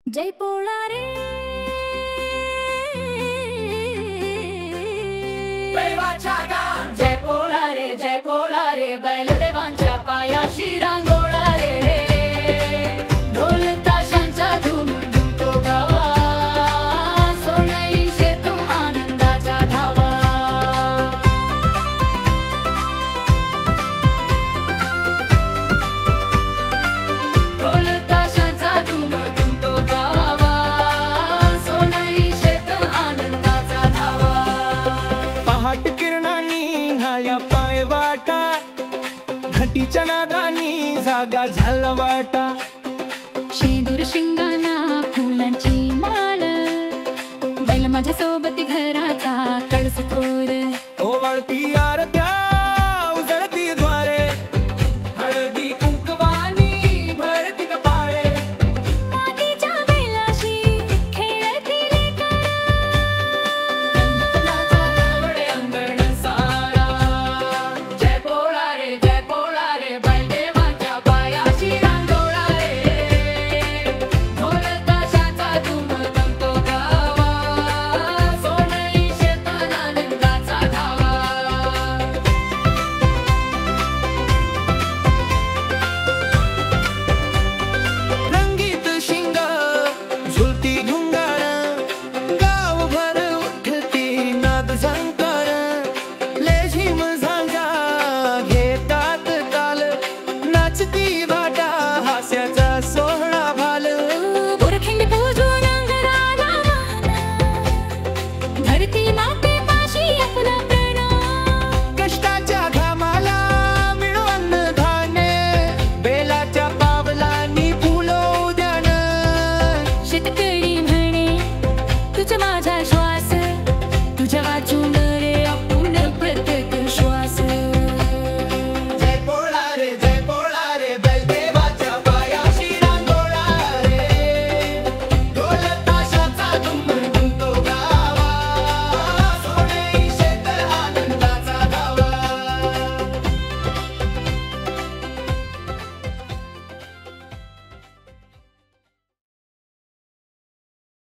जय पोळा रे बैवाच्या गान जय पोळा रे बैलदेवांच्या पायाशी रांगोळा रे ढोल ताशांचा धूम धुमतो गावा सोनई शेतू आनंदाचा धावा ढोल ताशांचा धूम धुमतो गावा सोनई शेतू आनंदाचा धावा पहाट किरणांनी न्हाया पाय वाटा घटीच्या नादानी जागा झाला वाटा शेंदूर शिंगाना फुलांची माळ बैल माझ्या सोबती घराचा कळस थोर ओवाळती आरत्या उजळती द्वारे हळदी कुंकवानी भरती कपाळे मातीच्या बैलाशी खेळती लेकरं. गणपतीचा धावडे अंगण सारा जय पोळा रे बैलदेवांच्या पायाशी रांगोळा रे ढोल ताशाचा धूम धुमतो गावा सोनई शेतात आनंदाचा धावा रंगीत शिंग झुलती घुंगार गावभर उठती नाद झंकार लेझिम झांजा घेतात ताल नाचती भाटा हास्याचा सोहळा भाल बुरखिंड पूजून अंगराला वाहन धरती मातेपाशी आपला प्रणव कष्टाच्या घामाला मिळवण धान्य बेलाच्या पावलांनी फुलो उद्यान शेतकरी म्हणे तुझ माझा श्वास